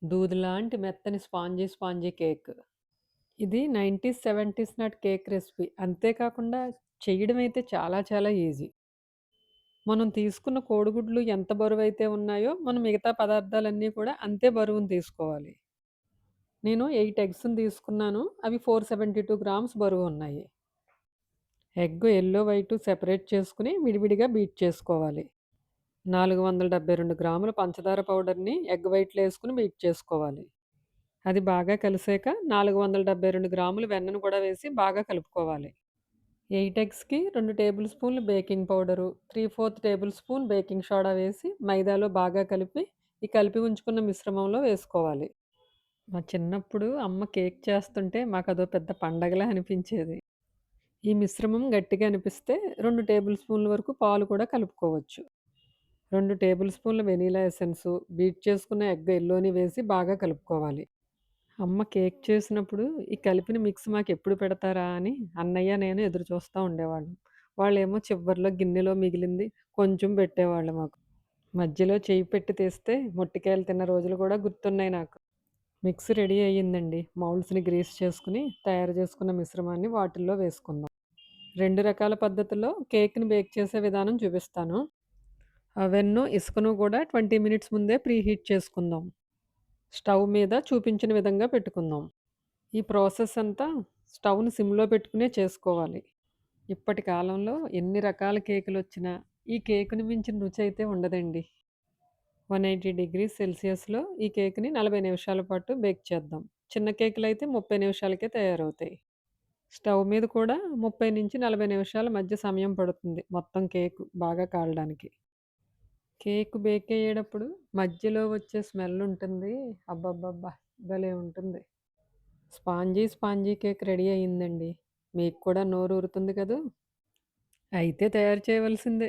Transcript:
దూదిలాంటి మెత్తని spongy spongy cake. ఇది 90స్, 70స్ నాటి కేక్ రెసిపీ. అంతే కాకుండా చెయ్యడమైతే చాలా చాలా ఈజీ. మనం తీసుకున్న కోడిగుడ్లు ఎంత బరువైతే ఉన్నాయో, మనం మిగతా పదార్థాలన్నీ కూడా అంతే బరువును తీసుకోవాలి. నేను 8 ఎగ్స్‌ని తీసుకున్నాను. అవి 472 గ్రామ్స్ బరువున్నాయి. ఎగ్ యెల్లో, వైటు సెపరేట్ చేసుకొని విడివిడిగా బీట్ చేసుకోవాలి. 472 గ్రాముల పంచదార పౌడర్‌ని ఎగ్ వైట్‌లో ఏసుకొని బీట్ చేసుకోవాలి. అది బాగా కలిసాక 472 గ్రాముల వెన్నను కూడా వేసి బాగా కలుపుకోవాలి. 8 ఎగ్స్‌కి 2 టేబుల్ స్పూన్లు baking powder, 3/4 table spoon baking soda వేసి మైదాలో బాగా కలిపి, ఈ కలిపి ఉంచుకున్న మిశ్రమంలో వేసుకోవాలి. మా చిన్నప్పుడు అమ్మ కేక్ చేస్తుంటే మాకదో పెద్ద పండగలా అనిపించేది. ఈ మిశ్రమం గట్టిగా అనిపిస్తే 2 టేబుల్ స్పూన్ల వరకు పాలు కూడా కలుపుకోవచ్చు. 2 టేబుల్ స్పూన్ల వెనిలా ఎసెన్సు, బీట్ చేసుకున్న ఎగ్ యెల్లోని వేసి బాగా కలుపుకోవాలి. అమ్మ కేక్ చేసినప్పుడు ఈ కలిపిన మిక్స్ మాకెప్పుడు పెడతారా అని అన్నయ్య, నేను ఎదురు చూస్తా ఉండేవాళ్ళం. వాళ్ళేమో చివర్లో గిన్నెలో మిగిలింది కొంచెం పెట్టేవాళ్ళు మాకు. మధ్యలో చెయ్యి పెట్టి తీస్తే మొట్టికాయలు తిన్న రోజులు కూడా గుర్తున్నాయి నాకు. మిక్స్ రెడీ అయ్యిందండి. మౌల్డ్స్‌ని గ్రీస్ చేసుకొని, తయారు చేసుకున్న మిశ్రమాన్ని వాటిల్లో వేసుకుందాం. 2 రకాల పద్ధతుల్లో కేక్‌ని బేక్ చేసే విధానం చూపిస్తాను. అవెన్ను, ఇసుకను కూడా 20 మినిట్స్ ముందే ప్రీహీట్ చేసుకుందాం. స్టవ్ మీద చూపించిన విధంగా పెట్టుకుందాం. ఈ ప్రాసెస్ అంతా స్టవ్‌ని సిమ్‌లో పెట్టుకునే చేసుకోవాలి. ఇప్పటి కాలంలో ఎన్ని రకాల కేకులొచ్చినా, ఈ కేకుని మించిన రుచయితే ఉండదండి. 180 డిగ్రీస్ సెల్సియస్‌లో ఈ కేక్‌ని 40 నిమిషాల పాటు బేక్ చేద్దాం. చిన్న కేకులైతే 30 నిమిషాలకే తయారవుతాయి. స్టవ్ మీద కూడా 30-40 నిమిషాల మధ్య సమయం పడుతుంది మొత్తం కేకు బాగా కాలడానికి. కేక్ బేక్ అయ్యేటప్పుడు మధ్యలో వచ్చే స్మెల్ ఉంటుంది. అబ్బబ్బబ్బా! భలే ఉంటుంది. స్పాంజీ స్పాంజీ కేక్ రెడీ అయిందండి. మీకు కూడా నోరూరుతుంది కదూ! అయితే తయారు చేయవలసిందే.